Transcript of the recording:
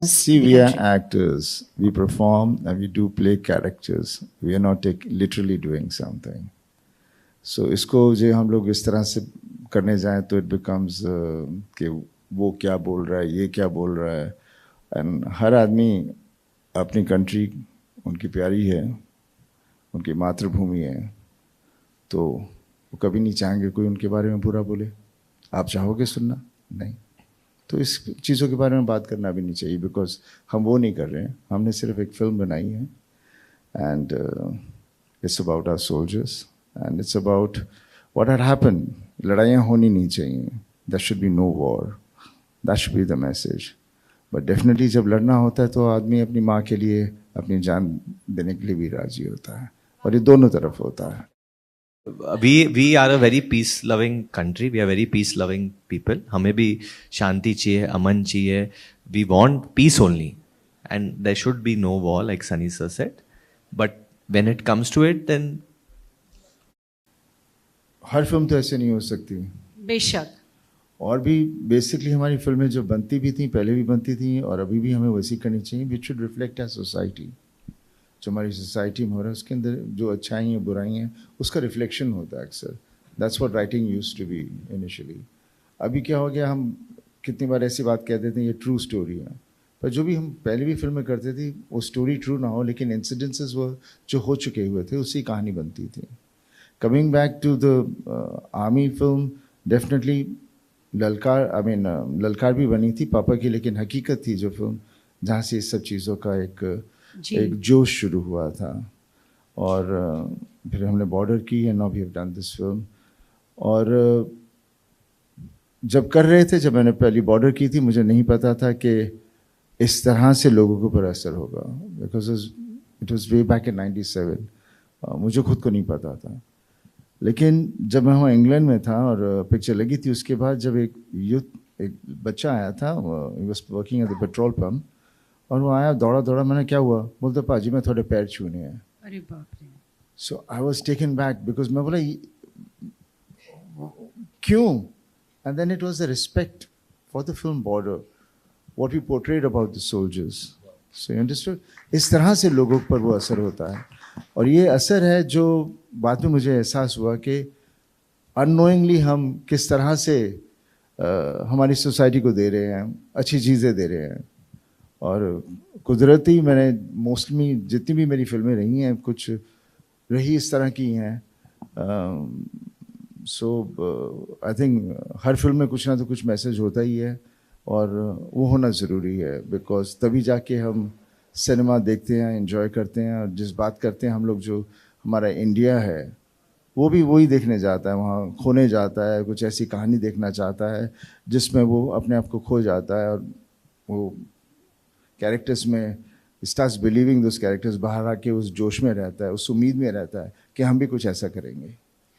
See, the we are country. actors. We perform and we do play characters. We are not literally doing something. So इसको जो हम लोग इस तरह से करने जाएं तो it becomes कि वो क्या बोल रहा है, ये क्या बोल रहा है, and हर आदमी अपनी कंट्री उनकी प्यारी है, उनकी मातृभूमि है, तो वो कभी नहीं चाहेंगे कोई उनके बारे में बुरा बोले. आप चाहोगे सुनना? नहीं. तो इस चीज़ों के बारे में बात करना भी नहीं चाहिए, बिकॉज हम वो नहीं कर रहे हैं. हमने सिर्फ एक फिल्म बनाई है, and it's about our soldiers and it's about what had happened. लड़ाइयाँ होनी नहीं चाहिए. That should be no war. That should be the message. But definitely जब लड़ना होता है तो आदमी अपनी माँ के लिए अपनी जान देने के लिए भी राजी होता है, और ये दोनों तरफ होता है. We are a very peace loving country. We are very peace loving people. हमें भी शांति चाहिए, अमन चाहिए. We want peace only, and there should be no war, like Sunny sir said. But when it comes to it, then her film तो ऐसे नहीं हो सकती. बेशक. और भी बेसिकली हमारी फिल्में जो बनती भी थी, पहले भी बनती थी और अभी भी हमें वैसी करनी चाहिए. Which should reflect our society. जो हमारी सोसाइटी में हो रहा है उसके अंदर जो अच्छाई हैं, बुराई हैं, उसका रिफ्लेक्शन होता है अक्सर. That's what writing used to be initially. अभी क्या हो गया, हम कितनी बार ऐसी बात कह देते हैं ये ट्रू स्टोरी है, पर जो भी हम पहले भी फिल्में करते थे वो स्टोरी ट्रू ना हो, लेकिन इंसिडेंसेस वो जो हो चुके हुए थे उसकी कहानी बनती थी. Coming back to the army film, definitely Lalkaar भी बनी थी पापा की, लेकिन हकीकत थी जो फिल्म जहाँ से इस सब चीज़ों का एक जोश शुरू हुआ था. और फिर हमने बॉर्डर की and now we have done this film. और जब कर रहे थे, जब मैंने पहली बॉर्डर की थी, मुझे नहीं पता था कि इस तरह से लोगों के ऊपर असर होगा, because it was way back in 97. मुझे खुद को नहीं पता था. लेकिन जब मैं वहाँ इंग्लैंड में था और पिक्चर लगी थी, उसके बाद जब एक बच्चा आया था, he was working at the petrol pump, और वो आया दौड़ा दौड़ा. मैंने क्या हुआ, बोलते पाजी मैं थोड़े पैर छूने हैं. अरे बाप रे. So I was taken back, because मैं बोला क्यों. And then it was the respect for the film Border, what we portrayed about the soldiers. So you understood. इस तरह से लोगों पर वो असर होता है, और ये असर है जो बाद में मुझे एहसास हुआ कि अननोइंगली हम किस तरह से हमारी सोसाइटी को दे रहे हैं, अच्छी चीज़ें दे रहे हैं. और कुदरती मैंने मोस्टली जितनी भी मेरी फिल्में रही हैं, कुछ रही इस तरह की हैं. सो आई थिंक हर फिल्म में कुछ ना तो कुछ मैसेज होता ही है, और वो होना ज़रूरी है, बिकॉज तभी जाके हम सिनेमा देखते हैं, एंजॉय करते हैं. और जिस बात करते हैं हम लोग, जो हमारा इंडिया है, वो भी वही देखने जाता है, वहाँ खोने जाता है, कुछ ऐसी कहानी देखना चाहता है जिसमें वो अपने आप को खो जाता है, और वो कैरेक्टर्स में स्टार्ट्स बिलीविंग दोस कैरेक्टर्स, बाहर आके उस जोश में रहता है, उस उम्मीद में रहता है कि हम भी कुछ ऐसा करेंगे.